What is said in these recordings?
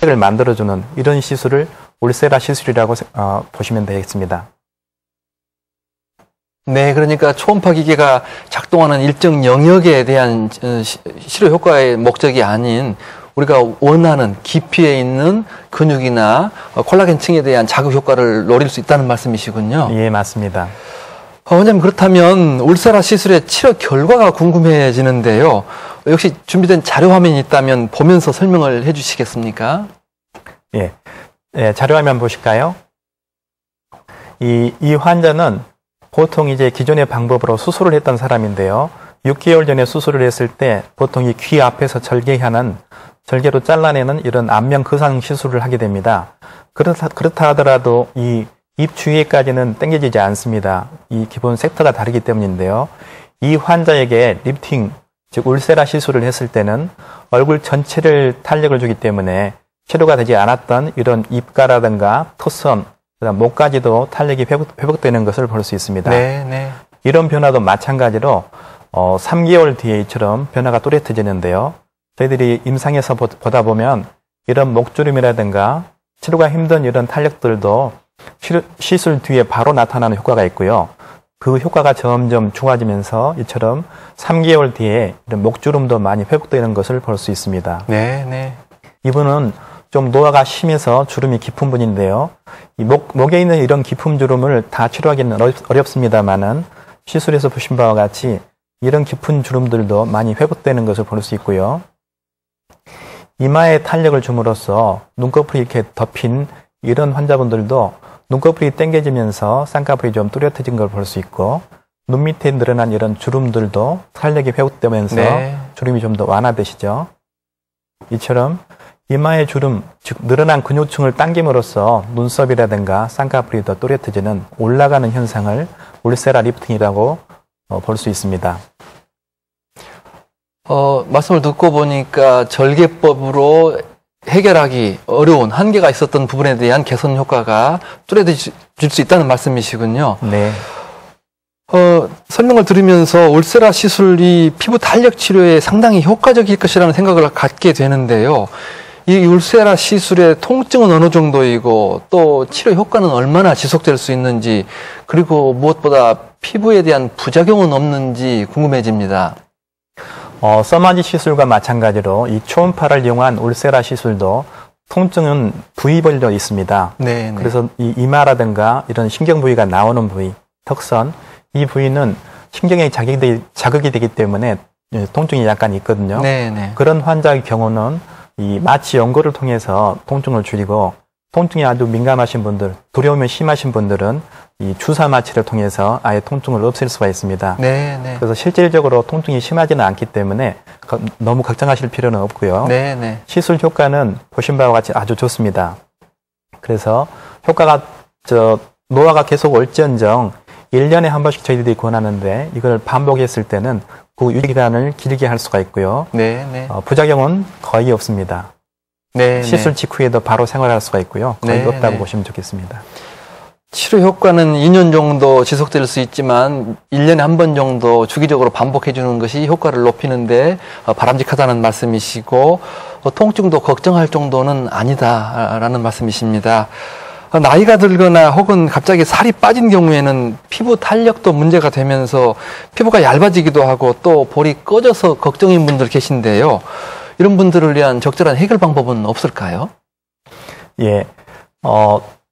탄력을 만들어주는 이런 시술을 울세라 시술이라고 보시면 되겠습니다. 네, 그러니까 초음파 기계가 작동하는 일정 영역에 대한 치료 효과의 목적이 아닌 우리가 원하는 깊이에 있는 근육이나 콜라겐층에 대한 자극 효과를 노릴 수 있다는 말씀이시군요. 예, 맞습니다. 원장님, 그렇다면 울세라 시술의 치료 결과가 궁금해지는데요. 역시 준비된 자료 화면이 있다면 보면서 설명을 해주시겠습니까? 예, 자료 화면 보실까요? 이 환자는 보통 이제 기존의 방법으로 수술을 했던 사람인데요. 6개월 전에 수술을 했을 때 보통 이 귀 앞에서 절개로 잘라내는 이런 안면 거상 시술을 하게 됩니다. 그렇다 하더라도 이 입 주위까지는 당겨지지 않습니다. 이 기본 섹터가 다르기 때문인데요. 이 환자에게 리프팅, 즉 울세라 시술을 했을 때는 얼굴 전체를 탄력을 주기 때문에 치료가 되지 않았던 이런 입가라든가 턱선, 그다음 목까지도 탄력이 회복되는 것을 볼 수 있습니다. 네. 이런 변화도 마찬가지로 3개월 뒤에 이처럼 변화가 또렷해지는데요. 저희들이 임상에서 보다 보면 이런 목주름이라든가 치료가 힘든 이런 탄력들도 시술 뒤에 바로 나타나는 효과가 있고요. 그 효과가 점점 좋아지면서 이처럼 3개월 뒤에 이런 목주름도 많이 회복되는 것을 볼 수 있습니다. 네. 이분은 좀 노화가 심해서 주름이 깊은 분인데요. 이 목에 있는 이런 깊은 주름을 다 치료하기는 어렵습니다만은 시술에서 보신 바와 같이 이런 깊은 주름들도 많이 회복되는 것을 볼 수 있고요. 이마에 탄력을 줌으로써 눈꺼풀이 이렇게 덮인 이런 환자분들도 눈꺼풀이 당겨지면서 쌍꺼풀이 좀 뚜렷해진 걸 볼 수 있고, 눈 밑에 늘어난 이런 주름들도 탄력이 회복되면서 주름이 좀 더 완화되시죠. 이처럼 이마의 주름, 즉 늘어난 근육층을 당김으로써 눈썹이라든가 쌍꺼풀이 더 또렷해지는 올라가는 현상을 울세라 리프팅이라고 볼 수 있습니다. 말씀을 듣고 보니까 절개법으로 해결하기 어려운 한계가 있었던 부분에 대한 개선 효과가 뚜렷해질 수 있다는 말씀이시군요. 네. 설명을 들으면서 울세라 시술이 피부 탄력 치료에 상당히 효과적일 것이라는 생각을 갖게 되는데요. 이 울세라 시술의 통증은 어느 정도이고 또 치료 효과는 얼마나 지속될 수 있는지, 그리고 무엇보다 피부에 대한 부작용은 없는지 궁금해집니다. 써마지 시술과 마찬가지로 이 초음파를 이용한 울세라 시술도 통증은 부위별로 있습니다. 네. 그래서 이 이마라든가 이런 신경 부위가 나오는 부위, 턱선, 이 부위는 신경에 자극이 되기 때문에 통증이 약간 있거든요. 네. 그런 환자의 경우는 이 마취 연고를 통해서 통증을 줄이고, 통증이 아주 민감하신 분들, 두려움이 심하신 분들은 이 주사 마취를 통해서 아예 통증을 없앨 수가 있습니다. 네. 그래서 실질적으로 통증이 심하지는 않기 때문에 너무 걱정하실 필요는 없고요. 네. 시술 효과는 보신 바와 같이 아주 좋습니다. 그래서 효과가 노화가 계속 올지언정 1년에 한 번씩 저희들이 권하는데, 이걸 반복했을 때는 그 유지기간을 길게 할 수가 있고요. 네. 부작용은 거의 없습니다. 네. 시술 직후에도 바로 생활할 수가 있고요. 거의 네. 없다고 보시면 좋겠습니다. 치료 효과는 2년 정도 지속될 수 있지만 1년에 한 번 정도 주기적으로 반복해 주는 것이 효과를 높이는데 바람직하다는 말씀이시고, 통증도 걱정할 정도는 아니다라는 말씀이십니다. 나이가 들거나 혹은 갑자기 살이 빠진 경우에는 피부 탄력도 문제가 되면서 피부가 얇아지기도 하고 또 볼이 꺼져서 걱정인 분들 계신데요. 이런 분들을 위한 적절한 해결 방법은 없을까요? 예,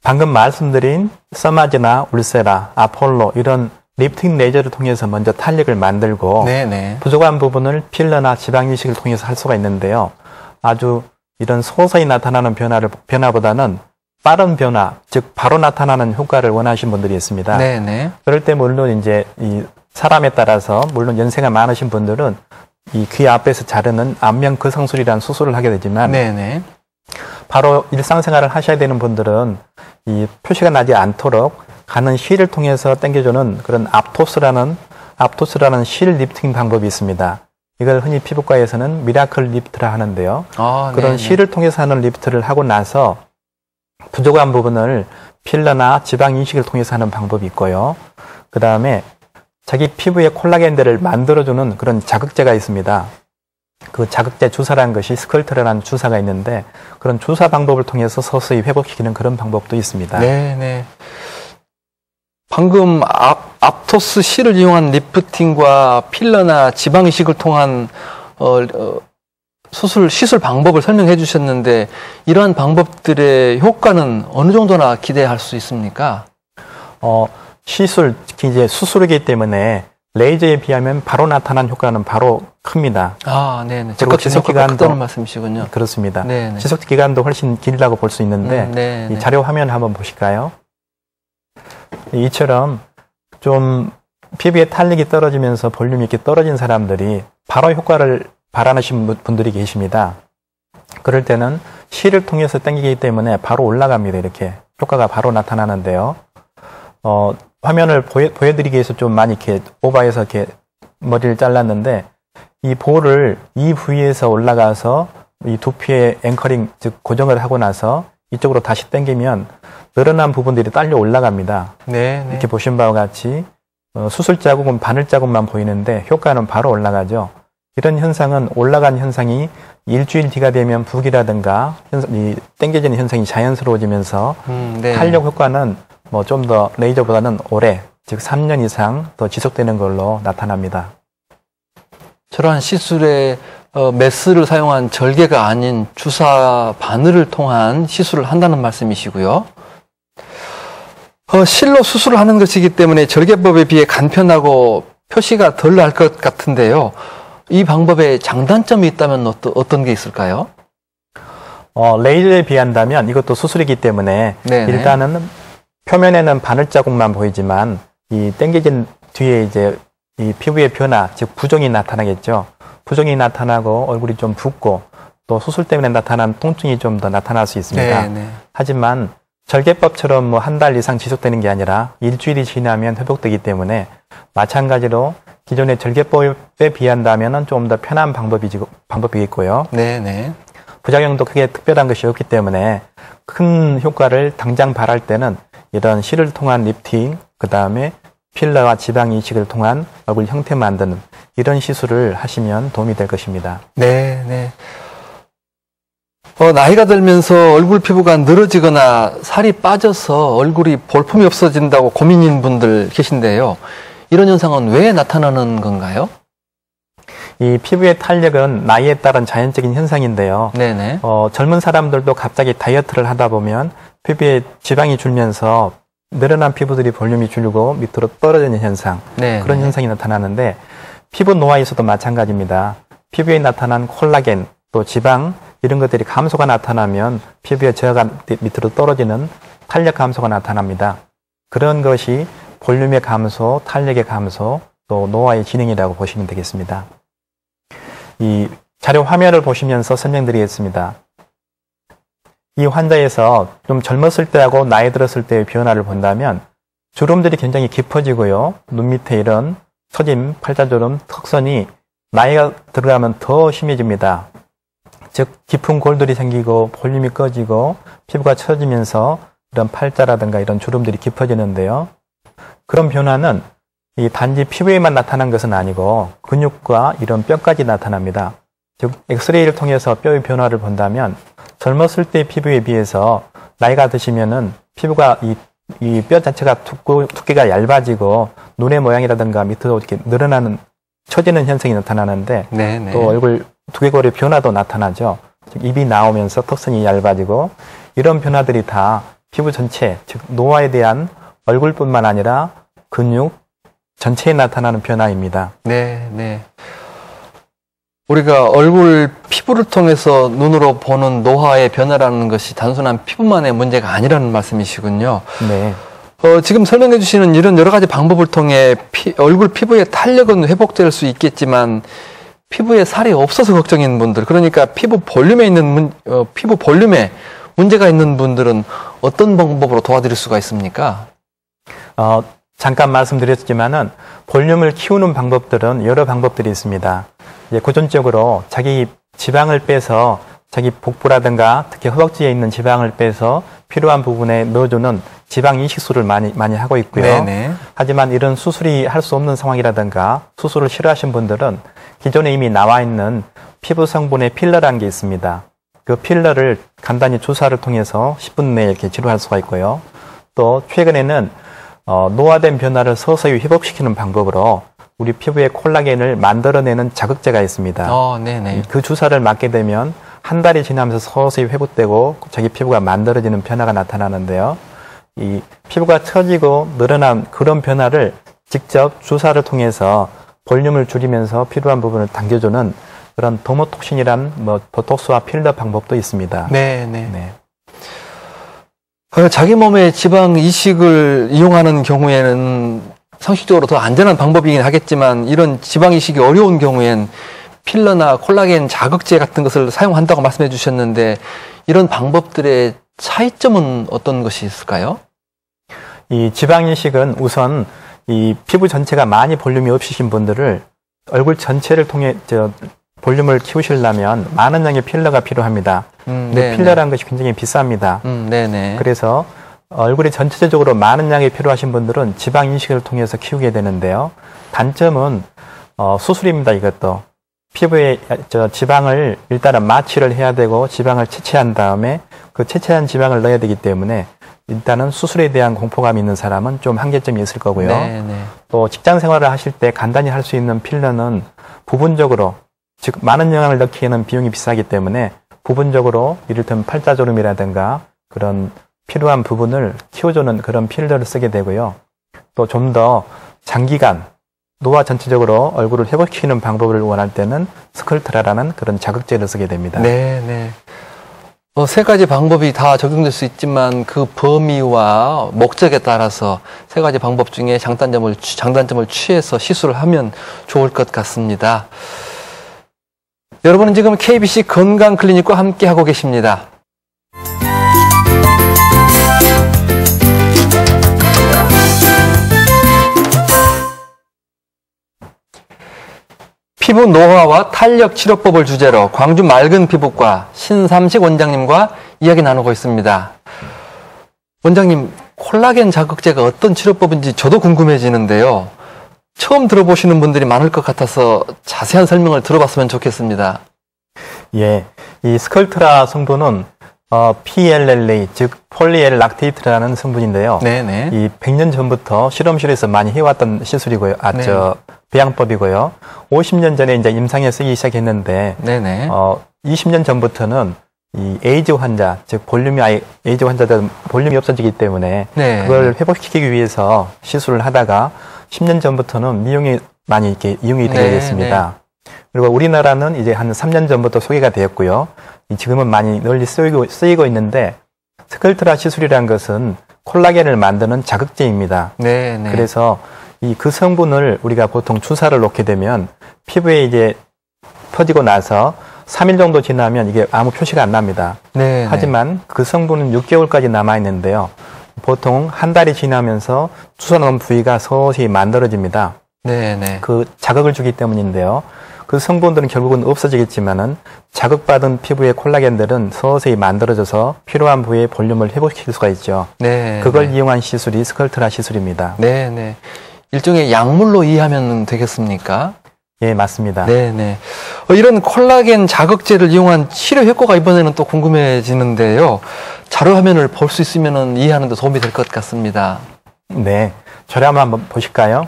방금 말씀드린 써마지나 울세라, 아폴로 이런 리프팅 레이저를 통해서 먼저 탄력을 만들고, 네네. 부족한 부분을 필러나 지방 이식을 통해서 할 수가 있는데요. 아주 이런 서서히 나타나는 변화보다는 빠른 변화, 즉 바로 나타나는 효과를 원하시는 분들이 있습니다. 네네. 그럴 때 물론 이제 이 사람에 따라서 물론 연세가 많으신 분들은 이 귀 앞에서 자르는 안면 거상술이라는 수술을 하게 되지만, 네네. 바로 일상생활을 하셔야 되는 분들은 이 표시가 나지 않도록 가는 실을 통해서 당겨주는 그런 앞토스라는 실 리프팅 방법이 있습니다. 이걸 흔히 피부과에서는 미라클 리프트라 하는데요. 그런 네네. 실을 통해서 하는 리프트를 하고 나서 부족한 부분을 필러나 지방 인식을 통해서 하는 방법이 있고요. 그 다음에 자기 피부에 콜라겐들을 만들어주는 그런 자극제가 있습니다. 그 자극제 주사라는 것이 스컬트라는 주사가 있는데 그런 주사 방법을 통해서 서서히 회복시키는 그런 방법도 있습니다. 네. 방금 앞토스 C를 이용한 리프팅과 필러나 지방 이식을 통한 시술 방법을 설명해 주셨는데 이러한 방법들의 효과는 어느 정도나 기대할 수 있습니까? 시술, 특히 이제 수술이기 때문에 레이저에 비하면 바로 나타난 효과는 바로 큽니다. 네네. 그리고 지속 기간도 크다는 말씀이시군요. 그렇습니다. 네네. 지속 기간도 훨씬 길다고 볼 수 있는데 이 자료 화면 한번 보실까요? 이처럼 좀 피부에 탄력이 떨어지면서 볼륨이 이렇게 떨어진 사람들이 바로 효과를 바라시는 분들이 계십니다. 그럴 때는 C를 통해서 당기기 때문에 바로 올라갑니다. 이렇게 효과가 바로 나타나는데요. 화면을 보여드리기 위해서 좀 많이 이렇게 오버해서 이렇게 머리를 잘랐는데 이 볼을 이 부위에서 올라가서 이 두피에 앵커링, 즉 고정을 하고 나서 이쪽으로 다시 당기면 늘어난 부분들이 딸려 올라갑니다. 이렇게 보신 바와 같이 수술 자국은 바늘 자국만 보이는데 효과는 바로 올라가죠. 이런 현상은 올라간 현상이 일주일 뒤가 되면 붓기라든가 이 당겨지는 현상이 자연스러워지면서 탄력 효과는 뭐 좀 더 레이저보다는 오래, 즉 3년 이상 더 지속되는 걸로 나타납니다. 저러한 시술에 메스를 사용한 절개가 아닌 주사 바늘을 통한 시술을 한다는 말씀이시고요. 실로 수술을 하는 것이기 때문에 절개법에 비해 간편하고 표시가 덜 날 것 같은데요. 이 방법에 장단점이 있다면 어떤 게 있을까요? 레이저에 비한다면 이것도 수술이기 때문에 일단은 표면에는 바늘 자국만 보이지만 이 당겨진 뒤에 이제 이 피부의 변화, 즉 부종이 나타나겠죠. 부종이 나타나고 얼굴이 좀 붓고 또 수술 때문에 나타난 통증이 좀 더 나타날 수 있습니다. 하지만 절개법처럼 뭐 한 달 이상 지속되는 게 아니라 일주일이 지나면 회복되기 때문에 마찬가지로 기존의 절개법에 비한다면은 좀 더 편한 방법이겠고요. 부작용도 크게 특별한 것이 없기 때문에 큰 효과를 당장 바랄 때는 이런 C를 통한 리프팅, 그 다음에 필러와 지방 이식을 통한 얼굴 형태 만드는 이런 시술을 하시면 도움이 될 것입니다. 나이가 들면서 얼굴 피부가 늘어지거나 살이 빠져서 얼굴이 볼품이 없어진다고 고민인 분들 계신데요. 이런 현상은 왜 나타나는 건가요? 이 피부의 탄력은 나이에 따른 자연적인 현상인데요. 젊은 사람들도 갑자기 다이어트를 하다 보면 피부에 지방이 줄면서 늘어난 피부들이 볼륨이 줄고 밑으로 떨어지는 현상, 그런 현상이 나타나는데 피부 노화에서도 마찬가지입니다. 피부에 나타난 콜라겐, 또 지방 이런 것들이 감소가 나타나면 피부의 저하가 밑으로 떨어지는 탄력 감소가 나타납니다. 그런 것이 볼륨의 감소, 탄력의 감소, 또 노화의 진행이라고 보시면 되겠습니다. 이 자료 화면을 보시면서 설명드리겠습니다. 이 환자에서 좀 젊었을 때하고 나이 들었을 때의 변화를 본다면 주름들이 굉장히 깊어지고요. 눈 밑에 이런 처짐, 팔자주름, 턱선이 나이가 들어가면 더 심해집니다. 즉 깊은 골들이 생기고 볼륨이 꺼지고 피부가 처지면서 이런 팔자라든가 이런 주름들이 깊어지는데요. 그런 변화는 이 단지 피부에만 나타난 것은 아니고 근육과 이런 뼈까지 나타납니다. 즉 엑스레이를 통해서 뼈의 변화를 본다면 젊었을 때 피부에 비해서 나이가 드시면은 피부가 이 뼈 자체가 두께가 얇아지고 눈의 모양이라든가 밑으로 이렇게 늘어나는 처지는 현상이 나타나는데 또 얼굴 두개골의 변화도 나타나죠. 즉 입이 나오면서 턱선이 얇아지고 이런 변화들이 다 피부 전체, 즉 노화에 대한 얼굴뿐만 아니라 근육 전체에 나타나는 변화입니다. 우리가 얼굴 피부를 통해서 눈으로 보는 노화의 변화라는 것이 단순한 피부만의 문제가 아니라는 말씀이시군요. 지금 설명해 주시는 이런 여러 가지 방법을 통해 얼굴 피부의 탄력은 회복될 수 있겠지만 피부에 살이 없어서 걱정인 분들, 그러니까 피부 볼륨에 문제가 있는 분들은 어떤 방법으로 도와드릴 수가 있습니까? 잠깐 말씀드렸지만은 볼륨을 키우는 방법들은 여러 방법들이 있습니다. 이제 고전적으로 자기 지방을 빼서 자기 복부라든가 특히 허벅지에 있는 지방을 빼서 필요한 부분에 넣어주는 지방 이식술을 많이 하고 있고요. 하지만 이런 수술이 할 수 없는 상황이라든가 수술을 싫어하신 분들은 기존에 이미 나와 있는 피부 성분의 필러라는 게 있습니다. 그 필러를 간단히 주사를 통해서 10분 내에 이렇게 치료할 수가 있고요. 또 최근에는 노화된 변화를 서서히 회복시키는 방법으로 우리 피부에 콜라겐을 만들어내는 자극제가 있습니다. 네네. 그 주사를 맞게 되면 한 달이 지나면서 서서히 회복되고 자기 피부가 만들어지는 변화가 나타나는데요. 이 피부가 처지고 늘어난 그런 변화를 직접 주사를 통해서 볼륨을 줄이면서 필요한 부분을 당겨주는 그런 더모톡신이란 보톡스와 필러 방법도 있습니다. 네. 자기 몸에 지방 이식을 이용하는 경우에는 상식적으로 더 안전한 방법이긴 하겠지만 이런 지방 이식이 어려운 경우엔 필러나 콜라겐 자극제 같은 것을 사용한다고 말씀해 주셨는데 이런 방법들의 차이점은 어떤 것이 있을까요? 이 지방 이식은 우선 이 피부 전체가 많이 볼륨이 없으신 분들을 얼굴 전체를 통해 볼륨을 키우시려면 많은 양의 필러가 필요합니다. 근데 필러라는 것이 굉장히 비쌉니다. 그래서 얼굴이 전체적으로 많은 양이 필요하신 분들은 지방 이식을 통해서 키우게 되는데요. 단점은 수술입니다. 이것도 피부에 지방을 일단은 마취를 해야 되고 지방을 채취한 다음에 그 채취한 지방을 넣어야 되기 때문에 일단은 수술에 대한 공포감이 있는 사람은 좀 한계점이 있을 거고요. 또 직장 생활을 하실 때 간단히 할 수 있는 필러는 부분적으로 즉 많은 영향을 넣기에는 비용이 비싸기 때문에 부분적으로 이를테면 팔자주름이라든가 그런 필요한 부분을 키워주는 그런 필러를 쓰게 되고요. 또 좀 더 장기간 노화 전체적으로 얼굴을 회복시키는 방법을 원할 때는 스컬트라라는 그런 자극제를 쓰게 됩니다. 세 가지 방법이 다 적용될 수 있지만 그 범위와 목적에 따라서 세 가지 방법 중에 장단점을 취해서 시술을 하면 좋을 것 같습니다. 여러분은 지금 KBC 건강클리닉과 함께하고 계십니다. 피부 노화와 탄력 치료법을 주제로 광주 맑은 피부과 신삼식 원장님과 이야기 나누고 있습니다. 원장님, 콜라겐 자극제가 어떤 치료법인지 저도 궁금해지는데요. 처음 들어보시는 분들이 많을 것 같아서 자세한 설명을 들어봤으면 좋겠습니다. 예, 이 스컬트라 성분은 PLLA, 즉 폴리엘 락테이트라는 성분인데요. 이 100년 전부터 실험실에서 많이 해왔던 시술이고요. 배양법이고요. 50년 전에 이제 임상에 쓰기 시작했는데, 20년 전부터는 이 에이즈 환자, 즉 에이즈 환자들은 볼륨이 없어지기 때문에 그걸 회복시키기 위해서 시술을 하다가 10년 전부터는 미용에 많이 이렇게 이용이 되게 됐습니다. 그리고 우리나라는 이제 한 3년 전부터 소개가 되었고요. 지금은 많이 널리 쓰이고 있는데 스컬트라 시술이라는 것은 콜라겐을 만드는 자극제입니다. 그래서 그 성분을 우리가 보통 주사를 놓게 되면 피부에 이제 퍼지고 나서 3일 정도 지나면 이게 아무 표시가 안 납니다. 하지만 그 성분은 6개월까지 남아 있는데요. 보통 한 달이 지나면서 주사 놓은 부위가 서서히 만들어집니다. 그 자극을 주기 때문인데요. 그 성분들은 결국은 없어지겠지만은 자극받은 피부의 콜라겐들은 서서히 만들어져서 필요한 부위의 볼륨을 회복시킬 수가 있죠. 그걸 이용한 시술이 스컬트라 시술입니다. 일종의 약물로 이해하면 되겠습니까? 예, 맞습니다. 이런 콜라겐 자극제를 이용한 치료 효과가 이번에는 또 궁금해지는데요. 자료 화면을 볼 수 있으면 이해하는 데 도움이 될 것 같습니다. 자료 한번 보실까요?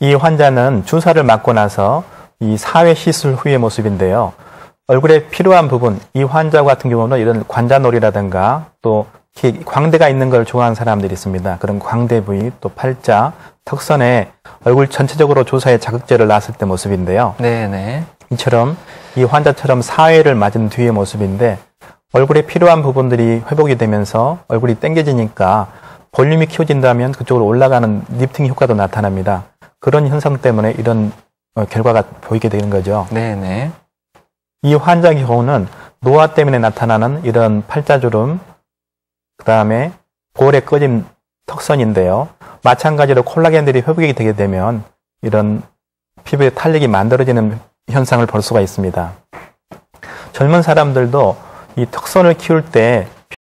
이 환자는 주사를 맞고 나서 이 4회 시술 후의 모습인데요. 얼굴에 필요한 부분, 이 환자 같은 경우는 이런 관자놀이라든가 또 광대가 있는 걸 좋아하는 사람들이 있습니다. 그런 광대 부위, 또 팔자, 턱선에 얼굴 전체적으로 주사에 자극제를 놨을 때 모습인데요. 이처럼 이 환자처럼 4회를 맞은 뒤의 모습인데 얼굴에 필요한 부분들이 회복이 되면서 얼굴이 당겨지니까 볼륨이 키워진다면 그쪽으로 올라가는 리프팅 효과도 나타납니다. 그런 현상 때문에 이런 결과가 보이게 되는 거죠. 이 환자의 경우는 노화 때문에 나타나는 이런 팔자주름, 그 다음에 볼에 꺼진 턱선인데요. 마찬가지로 콜라겐들이 회복이 되게 되면 이런 피부에 탄력이 만들어지는 현상을 볼 수가 있습니다. 젊은 사람들도 이 턱선을 키울 때